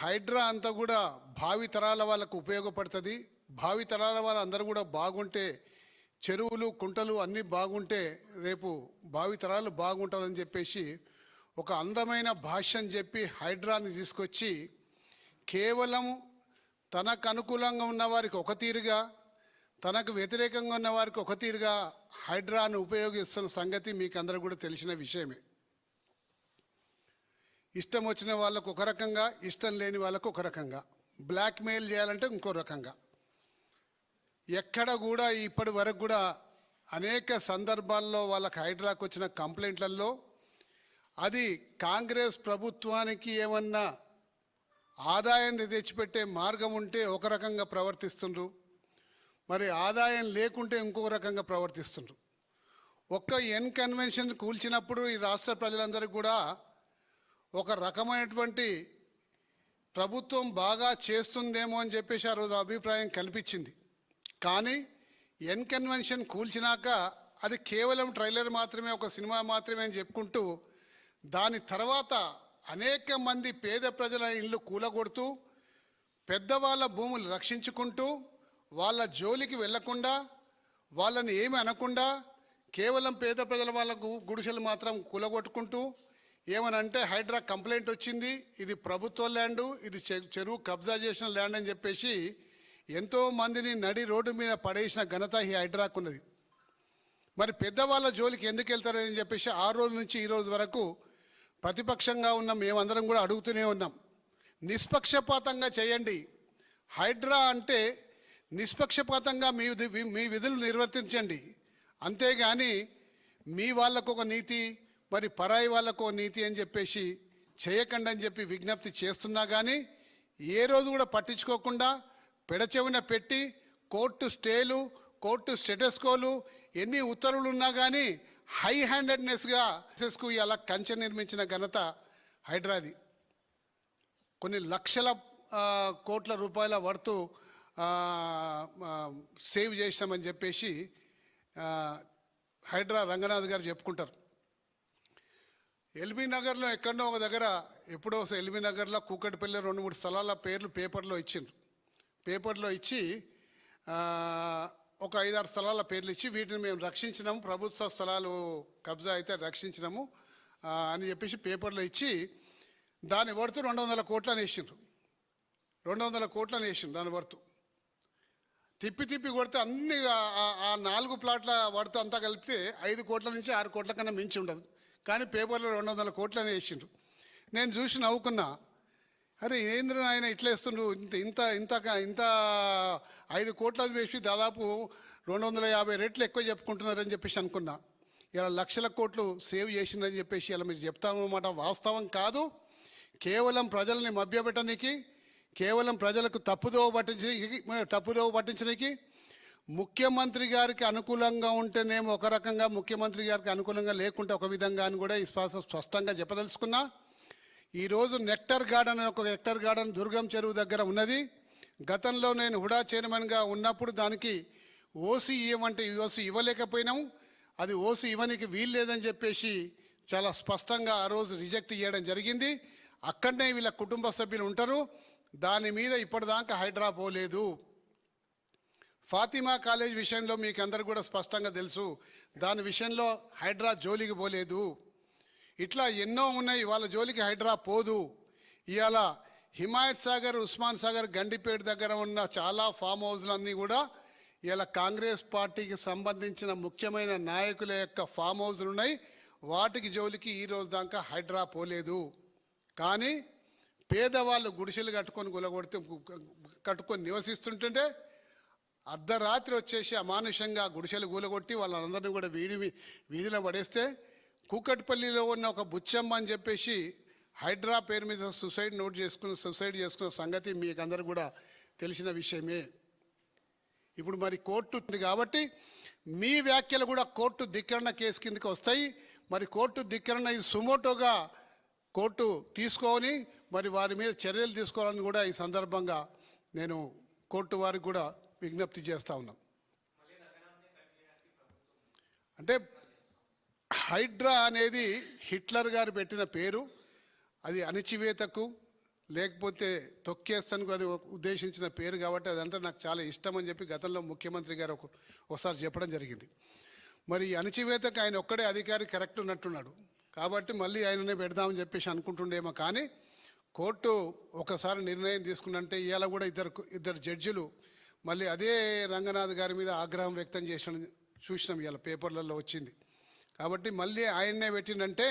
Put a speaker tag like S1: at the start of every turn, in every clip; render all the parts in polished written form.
S1: హైడ్రా అంతా కూడా భావి తరాల వాళ్ళకు ఉపయోగపడుతుంది. భావి తరాల వాళ్ళందరూ కూడా బాగుంటే, చెరువులు కుంటలు అన్నీ బాగుంటే రేపు భావి తరాలు బాగుంటుందని చెప్పేసి ఒక అందమైన భాష్యం చెప్పి హైడ్రాని తీసుకొచ్చి కేవలం తనకు అనుకూలంగా ఉన్న వారికి ఒక తీరుగా, తనకు వ్యతిరేకంగా ఉన్న వారికి ఒక తీరుగా హైడ్రాను ఉపయోగిస్తున్న సంగతి మీకు అందరూ కూడా తెలిసిన విషయమే. ఇష్టం వచ్చిన వాళ్ళకు ఒక రకంగా, ఇష్టం లేని వాళ్ళకు ఒక రకంగా, బ్లాక్మెయిల్ చేయాలంటే ఇంకో రకంగా. ఎక్కడ కూడా ఇప్పటి వరకు కూడా అనేక సందర్భాల్లో వాళ్ళకి హైడ్రాకు వచ్చిన కంప్లైంట్లలో అది కాంగ్రెస్ ప్రభుత్వానికి ఏమన్నా ఆదాయాన్ని తెచ్చిపెట్టే మార్గం ఉంటే ఒక రకంగా ప్రవర్తిస్తుండ్రు, మరి ఆదాయం లేకుంటే ఇంకొక రకంగా ప్రవర్తిస్తుండ్రు. ఒక్క ఎన్ కన్వెన్షన్ కూల్చినప్పుడు ఈ రాష్ట్ర ప్రజలందరికీ కూడా ఒక రకమైనటువంటి ప్రభుత్వం బాగా చేస్తుందేమో అని చెప్పేసి ఆ రోజు అభిప్రాయం కనిపించింది. కానీ ఎన్ కన్వెన్షన్ కూల్చినాక అది కేవలం ట్రైలర్ మాత్రమే, ఒక సినిమా మాత్రమే అని చెప్పుకుంటూ దాని తర్వాత అనేక మంది పేద ప్రజల ఇల్లు కూలగొడుతూ, పెద్దవాళ్ళ భూములు రక్షించుకుంటూ, వాళ్ళ జోలికి వెళ్లకుండా, వాళ్ళని ఏమి అనకుండా కేవలం పేద ప్రజల వాళ్ళకు గుడిసెలు మాత్రం కూలగొట్టుకుంటూ ఏమనంటే హైడ్రా కంప్లైంట్ వచ్చింది, ఇది ప్రభుత్వ ల్యాండు, ఇది చెరువు కబ్జా చేసిన ల్యాండ్ అని చెప్పేసి ఎంతోమందిని నడి రోడ్డు మీద పడేసిన ఘనత ఈ హైడ్రాకు ఉన్నది. మరి పెద్దవాళ్ళ జోలికి ఎందుకు వెళ్తారని చెప్పేసి ఆ రోజు నుంచి ఈ రోజు వరకు ప్రతిపక్షంగా ఉన్న మేమందరం కూడా అడుగుతూనే ఉన్నాం. నిష్పక్షపాతంగా చేయండి. హైడ్రా అంటే నిష్పక్షపాతంగా మీ విధులు నిర్వర్తించండి. అంతేగాని మీ వాళ్ళకు ఒక నీతి, మరి పరాయి వాళ్ళకు ఒక నీతి అని చెప్పేసి చేయకండి అని చెప్పి విజ్ఞప్తి చేస్తున్నా కానీ ఏ రోజు కూడా పట్టించుకోకుండా పెడచెవిన పెట్టి కోర్టు స్టేలు, కోర్టు స్టేటస్కోలు, ఎన్ని ఉత్తర్వులు ఉన్నా కానీ హై హ్యాండెడ్నెస్గా ఇలా కంచె నిర్మించిన ఘనత హైడ్రాది. కొన్ని లక్షల కోట్ల రూపాయల వర్తు సేవ్ చేసినామని చెప్పేసి హైడ్రా రంగనాథ్ గారు చెప్పుకుంటారు. ఎల్బీ నగర్లో ఎక్కడో ఒక దగ్గర ఎప్పుడో ఎల్బీ నగర్లో కూకట్పల్లి 2-3 స్థలాల పేర్లు పేపర్లో ఇచ్చిండ్రు. పేపర్లో ఇచ్చి ఒక 5-6 స్థలాల పేర్లు ఇచ్చి వీటిని మేము రక్షించినాము, ప్రభుత్వ స్థలాలు కబ్జా అయితే రక్షించినాము అని చెప్పేసి పేపర్లో ఇచ్చి దాని వర్తు 200 కోట్లని వేసిండ్రు. 200 కోట్లని వేసిండ్రు దాని వర్తు. తిప్పి కొడితే అన్ని ఆ 4 ప్లాట్ల వర్తు అంతా కలిపితే 5 కోట్ల నుంచి 6 కోట్ల కన్నా మించి ఉండదు. కానీ పేపర్లో 200 కోట్లని వేసిండ్రు. నేను చూసి నవ్వుకున్నా, అరే ఏంద్ర ఆయన ఇట్లా వేస్తుండ్రు, ఇంత ఇంత ఇంత 5 కోట్లది వేసి దాదాపు 250 రెట్లు ఎక్కువ చెప్పుకుంటున్నారని చెప్పేసి అనుకున్నా. ఇలా లక్షల కోట్లు సేవ్ చేసిందని చెప్పేసి ఇలా మీరు చెప్తామన్నమాట. వాస్తవం కాదు. కేవలం ప్రజల్ని మభ్యపెట్టడానికి, కేవలం ప్రజలకు తప్పుదోవ పట్టించడానికి ముఖ్యమంత్రి గారికి అనుకూలంగా ఉంటేనేమో ఒక రకంగా, ముఖ్యమంత్రి గారికి అనుకూలంగా లేకుంటే ఒక విధంగా అని కూడా ఈ స్పష్టంగా చెప్పదలుచుకున్నా. ఈరోజు నెక్టర్ గార్డెన్ అని ఒక నెక్టర్ గార్డెన్ దుర్గం చెరువు దగ్గర ఉన్నది. గతంలో నేను హుడా చైర్మన్గా ఉన్నప్పుడు దానికి ఓసీ ఇవ్వమంటే ఓసీ ఇవ్వలేకపోయినాము. అది ఓసీ ఇవ్వనికి వీలు లేదని చెప్పేసి చాలా స్పష్టంగా ఆ రోజు రిజెక్ట్ చేయడం జరిగింది. అక్కడనే వీళ్ళ కుటుంబ సభ్యులు ఉంటారు. దాని మీద ఇప్పటిదాకా హైడ్రా పోలేదు. ఫాతిమా కాలేజ్ విషయంలో మీకు అందరు కూడా స్పష్టంగా తెలుసు, దాని విషయంలో హైడ్రా జోలికి పోలేదు. ఇట్లా ఎన్నో ఉన్నాయి, వాళ్ళ జోలికి హైడ్రా పోదు. ఇవాళ హిమాయత్ సాగర్, ఉస్మాన్ సాగర్, గండిపేట దగ్గర ఉన్న చాలా ఫామ్ హౌస్లన్నీ కూడా ఇలా కాంగ్రెస్ పార్టీకి సంబంధించిన ముఖ్యమైన నాయకుల యొక్క ఫామ్ హౌస్లు ఉన్నాయి. వాటికి జోలికి ఈ రోజు దాకా హైడ్రా పోలేదు. కానీ పేదవాళ్ళు గుడిసెలు కట్టుకొని నివసిస్తుంటుంటే అర్ధరాత్రి వచ్చేసి అమానుషంగా గుడిసెలు కూలగొట్టి వాళ్ళందరినీ కూడా వీధిలో పడేస్తే కూకట్పల్లిలో ఉన్న ఒక బుచ్చమ్మ అని చెప్పేసి హైడ్రా పేరు మీద సూసైడ్ చేసుకున్న సంగతి మీకు అందరూ కూడా తెలిసిన విషయమే. ఇప్పుడు మరి కోర్టు ఉంది కాబట్టి మీ వ్యాఖ్యలు కూడా కోర్టు ధిక్కరణ కేసు కిందకి వస్తాయి. మరి కోర్టు ధిక్కరణ ఇది సుమోటోగా కోర్టు తీసుకొని మరి వారి మీద చర్యలు తీసుకోవాలని కూడా ఈ సందర్భంగా నేను కోర్టు వారికి కూడా విజ్ఞప్తి చేస్తూ ఉన్నాం. అంటే హైడ్రా అనేది హిట్లర్ గారు పెట్టిన పేరు. అది అణచివేతకు, లేకపోతే తొక్కేస్తాను అది ఉద్దేశించిన పేరు కాబట్టి అదంతా నాకు చాలా ఇష్టం అని చెప్పి గతంలో ముఖ్యమంత్రి గారు ఒకసారి చెప్పడం జరిగింది. మరి అణచివేతకు ఆయన ఒక్కడే అధికారి కరెక్ట్ ఉన్నట్టున్నాడు కాబట్టి మళ్ళీ ఆయననే పెడదామని చెప్పేసి అనుకుంటుండేమో. కానీ కోర్టు ఒకసారి నిర్ణయం తీసుకున్నంటే ఇవాళ కూడా ఇద్దరు జడ్జిలు మళ్ళీ అదే రంగనాథ్ గారి మీద ఆగ్రహం వ్యక్తం చేసిన చూసినాం, ఇవాళ పేపర్లలో వచ్చింది. కాబట్టి మళ్ళీ ఆయన్నే పెట్టిందంటే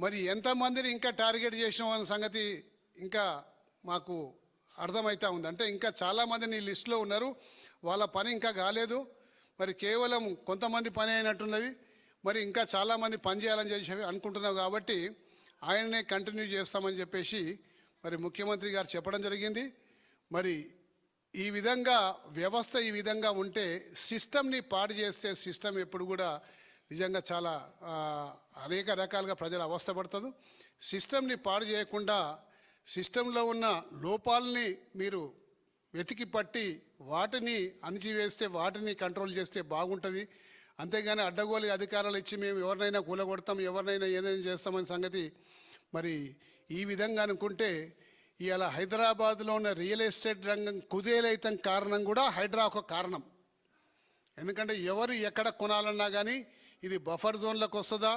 S1: మరి ఎంతమందిని ఇంకా టార్గెట్ చేసిన అన్న సంగతి ఇంకా మాకు అర్థమవుతా ఉంది. అంటే ఇంకా చాలామంది ఈ లిస్టులో ఉన్నారు, వాళ్ళ పని ఇంకా కాలేదు. మరి కేవలం కొంతమంది పని అయినట్టున్నది, మరి ఇంకా చాలామంది పని చేయాలని చెప్పి అనుకుంటున్నావు కాబట్టి ఆయననే కంటిన్యూ చేస్తామని చెప్పేసి మరి ముఖ్యమంత్రి గారు చెప్పడం జరిగింది. మరి ఈ విధంగా వ్యవస్థ ఈ విధంగా ఉంటే సిస్టమ్ని పాడు చేస్తే సిస్టమ్ ఎప్పుడు కూడా నిజంగా చాలా అనేక రకాలుగా ప్రజలు అవస్థపడుతుంది. సిస్టమ్ని పాడు చేయకుండా సిస్టంలో ఉన్న లోపాలని మీరు వెతికి పట్టి వాటిని అణిచివేస్తే వాటిని కంట్రోల్ చేస్తే బాగుంటుంది. అంతేగాని అడ్డగోలు అధికారాలు ఇచ్చి మేము ఎవరినైనా కూలగొడతాం, ఎవరినైనా ఏదైనా చేస్తామని సంగతి మరి ఈ విధంగా అనుకుంటే ఇవాళ హైదరాబాద్లో ఉన్న రియల్ ఎస్టేట్ రంగం కుదేలైతం కారణం కూడా హైడ్రా ఒక కారణం. ఎందుకంటే ఎవరు ఎక్కడ కొనాలన్నా కానీ ఇది బఫర్ జోన్లకు వస్తుందా,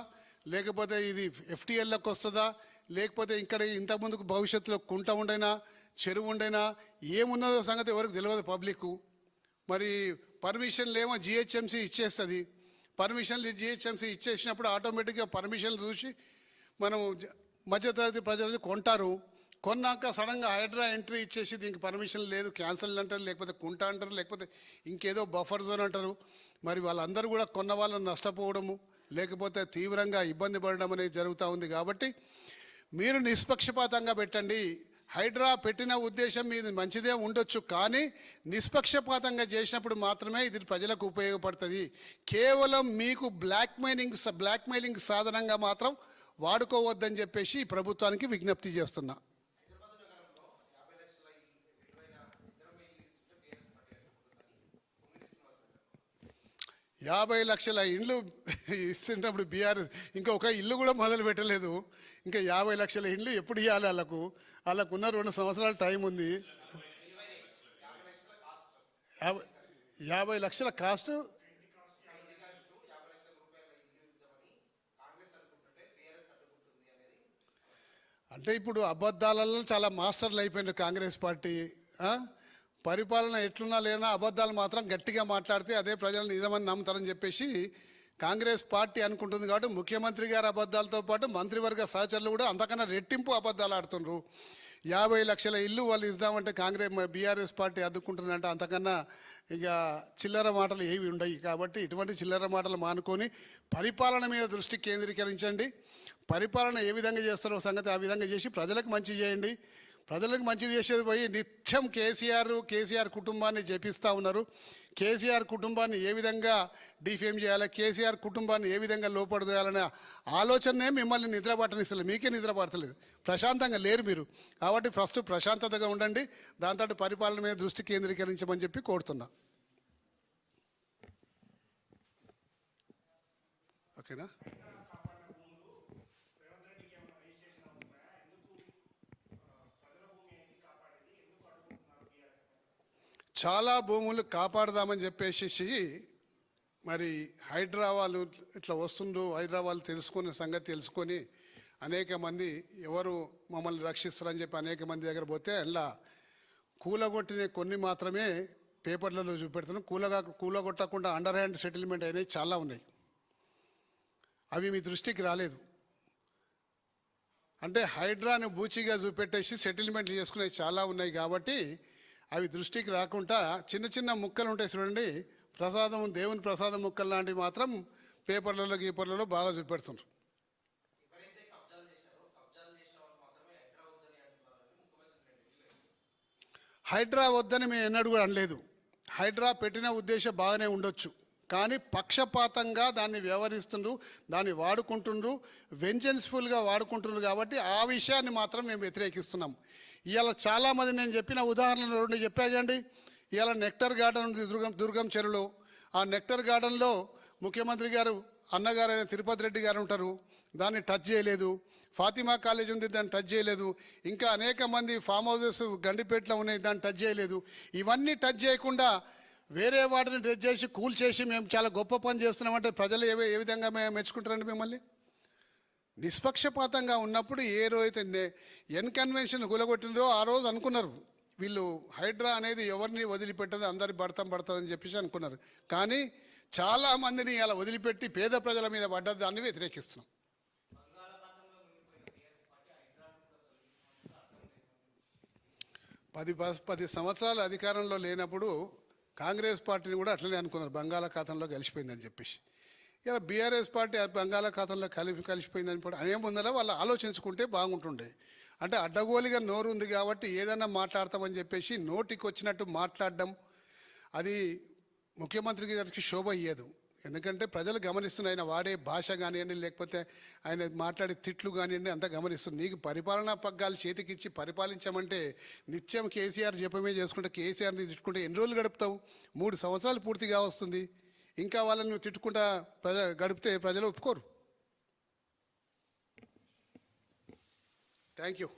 S1: లేకపోతే ఇది ఎఫ్టీఎల్లకు వస్తుందా, లేకపోతే ఇక్కడ ఇంతకుముందుకు భవిష్యత్తులో కుంట ఉండైనా చెరువు ఉండైనా ఏమున్నదో సంగతి ఎవరికి తెలియదు పబ్లిక్. మరి పర్మిషన్లు ఏమో జిహెచ్ఎంసీ ఇచ్చేస్తుంది. పర్మిషన్లు జిహెచ్ఎంసీ ఇచ్చేసినప్పుడు ఆటోమేటిక్గా పర్మిషన్లు చూసి మనం మధ్యతరగతి ప్రజలు కొంటారు. కొన్నాక సడన్గా హైడ్రా ఎంట్రీ ఇచ్చేసి దీనికి పర్మిషన్ లేదు క్యాన్సిల్ అంటారు, లేకపోతే కుంట అంటారు, లేకపోతే ఇంకేదో బఫర్ జోన్ అంటారు. మరి వాళ్ళందరూ కూడా కొన్న వాళ్ళని నష్టపోవడము లేకపోతే తీవ్రంగా ఇబ్బంది పడడం అనేది జరుగుతూ ఉంది. కాబట్టి మీరు నిష్పక్షపాతంగా పెట్టండి. హైడ్రా పెట్టిన ఉద్దేశం మీది మంచిదే ఉండొచ్చు, కానీ నిష్పక్షపాతంగా చేసినప్పుడు మాత్రమే ఇది ప్రజలకు ఉపయోగపడుతుంది. కేవలం మీకు బ్లాక్మెయిలింగ్ సాధనంగా మాత్రం వాడుకోవద్దని చెప్పేసి ప్రభుత్వానికి విజ్ఞప్తి చేస్తున్నా. 50 లక్షల ఇండ్లు ఇస్తున్నప్పుడు బీఆర్ఎస్ ఇంకొక ఇల్లు కూడా మొదలు పెట్టలేదు. ఇంకా 50 లక్షల ఇండ్లు ఎప్పుడు ఇవ్వాలి? వాళ్ళకున్న 2 సంవత్సరాల టైం ఉంది. 50 లక్షల కాస్ట్ అంటే ఇప్పుడు అబద్ధాలలో చాలా మాస్టర్లు అయిపోయినారు కాంగ్రెస్ పార్టీ. పరిపాలన ఎట్లున్నా లేనా అబద్ధాలు మాత్రం గట్టిగా మాట్లాడితే అదే ప్రజలు నిజమని నమ్ముతారని చెప్పేసి కాంగ్రెస్ పార్టీ అనుకుంటుంది. కాబట్టి ముఖ్యమంత్రి గారి అబద్ధాలతో పాటు మంత్రివర్గ సహచరులు కూడా అంతకన్నా రెట్టింపు అబద్ధాలు ఆడుతున్నారు. 50 లక్షల ఇల్లు వాళ్ళు ఇద్దామంటే బీఆర్ఎస్ పార్టీ అద్దుకుంటుందంటే అంతకన్నా ఇక చిల్లర మాటలు ఏవి ఉండవు. కాబట్టి ఇటువంటి చిల్లర మాటలు మానుకొని పరిపాలన మీద దృష్టి కేంద్రీకరించండి. పరిపాలన ఏ విధంగా చేస్తారో సంగతి ఆ విధంగా చేసి ప్రజలకు మంచి చేయండి. ప్రజలకు మంచి చేసేది పోయి నిత్యం కేసీఆర్ కుటుంబాన్ని జపిస్తూ ఉన్నారు. కేసీఆర్ కుటుంబాన్ని ఏ విధంగా డిఫేమ్ చేయాలి, కేసీఆర్ కుటుంబాన్ని ఏ విధంగా లోపడదోయాలనే ఆలోచనే మిమ్మల్ని నిద్రపట్టనిస్తలేదు. మీకే నిద్రపడతలేదు, ప్రశాంతంగా లేరు మీరు. కాబట్టి ఫస్ట్ ప్రశాంతతగా ఉండండి, దాంతో పరిపాలన మీద దృష్టి కేంద్రీకరించమని చెప్పి కోరుతున్నా. ఓకేనా? చాలా భూములు కాపాడదామని చెప్పేసి మరి హైడ్రా వాళ్ళు ఇట్లా వస్తుండ్రు, హైడ్రా వాళ్ళు తెలుసుకునే సంగతి తెలుసుకొని అనేక మంది ఎవరు మమ్మల్ని రక్షిస్తారని చెప్పి అనేక మంది దగ్గర పోతే అలా కూలగొట్టిన కొన్ని మాత్రమే పేపర్లలో చూపెడుతున్నాం. కూలగొట్టకుండా అండర్ హ్యాండ్ సెటిల్మెంట్ అయినవి చాలా ఉన్నాయి. అవి మీ దృష్టికి రాలేదు. అంటే హైడ్రాని బూచిగా చూపెట్టేసి సెటిల్మెంట్లు చేసుకునేవి చాలా ఉన్నాయి. కాబట్టి అవి దృష్టికి రాకుండా చిన్న చిన్న ముక్కలు ఉంటాయి చూడండి, ప్రసాదం, దేవుని ప్రసాదం ముక్కలు లాంటివి మాత్రం గీపర్లలో బాగా చూపెడుతున్నారు. హైడ్రా వద్దని మేము ఎన్నడూ కూడా అనలేదు. హైడ్రా పెట్టిన ఉద్దేశం బాగానే ఉండొచ్చు, కానీ పక్షపాతంగా దాన్ని వ్యవహరిస్తుండ్రు, దాన్ని వాడుకుంటుండ్రు, వెంజెన్స్ఫుల్గా వాడుకుంటున్నారు. కాబట్టి ఆ విషయాన్ని మాత్రం మేము వ్యతిరేకిస్తున్నాం. ఇవాళ చాలామంది నేను చెప్పిన ఉదాహరణలు 2 చెప్పాకండి. ఇవాళ నెక్టర్ గార్డెన్ ఉంది దుర్గం చెరువులో. ఆ నెక్టర్ గార్డెన్లో ముఖ్యమంత్రి గారు అన్నగారైన తిరుపతి రెడ్డి గారు ఉంటారు, దాన్ని టచ్ చేయలేదు. ఫాతిమా కాలేజ్ ఉంది, దాన్ని టచ్ చేయలేదు. ఇంకా అనేక మంది ఫామ్ హౌసెస్ గండిపేటలో ఉన్నాయి, దాన్ని టచ్ చేయలేదు. ఇవన్నీ టచ్ చేయకుండా వేరే వాటిని టచ్ చేసి కూల్చేసి మేము చాలా గొప్ప పని చేస్తున్నామంటే ప్రజలు ఏ విధంగా మెచ్చుకుంటారండి మిమ్మల్ని? నిష్పక్షపాతంగా ఉన్నప్పుడు ఏ రోజైతే ఎన్ కన్వెన్షన్ గులగొట్టినరో ఆ రోజు అనుకున్నారు వీళ్ళు హైడ్రా అనేది ఎవరిని వదిలిపెట్టదు, అందరి పడతామని చెప్పేసి అనుకున్నారు. కానీ చాలామందిని అలా వదిలిపెట్టి పేద ప్రజల మీద పడ్డ దాన్ని వ్యతిరేకిస్తున్నాం. పది సంవత్సరాలు అధికారంలో లేనప్పుడు కాంగ్రెస్ పార్టీని కూడా అట్లనే అనుకున్నారు, బంగాళాఖాతంలో కలిసిపోయిందని చెప్పేసి. ఇలా బీఆర్ఎస్ పార్టీ బంగాళాఖాతంలో కలిసిపోయిందని కూడా అనే ముందర వాళ్ళు ఆలోచించుకుంటే బాగుంటుండే. అంటే అడ్డగోలిగా నోరు ఉంది కాబట్టి ఏదైనా మాట్లాడతామని చెప్పేసి నోటికి వచ్చినట్టు మాట్లాడడం అది ముఖ్యమంత్రి గారికి శోభ ఇయ్యదు. ఎందుకంటే ప్రజలు గమనిస్తున్న ఆయన వాడే భాష కానివ్వండి, లేకపోతే ఆయన మాట్లాడే తిట్లు కానివ్వండి, అంతా గమనిస్తుంది. నీకు పరిపాలనా పగ్గాలు చేతికిచ్చి పరిపాలించమంటే నిత్యం కేసీఆర్ జపమే చేసుకుంటే కేసీఆర్ని తిట్టుకుంటే ఎన్ని రోజులు గడుపుతావు? 3 సంవత్సరాలు పూర్తిగా వస్తుంది. ఇంకా వాళ్ళని నువ్వు తిట్టుకుంటా గడిపితే ప్రజలు ఒప్పుకోరు. Thank you.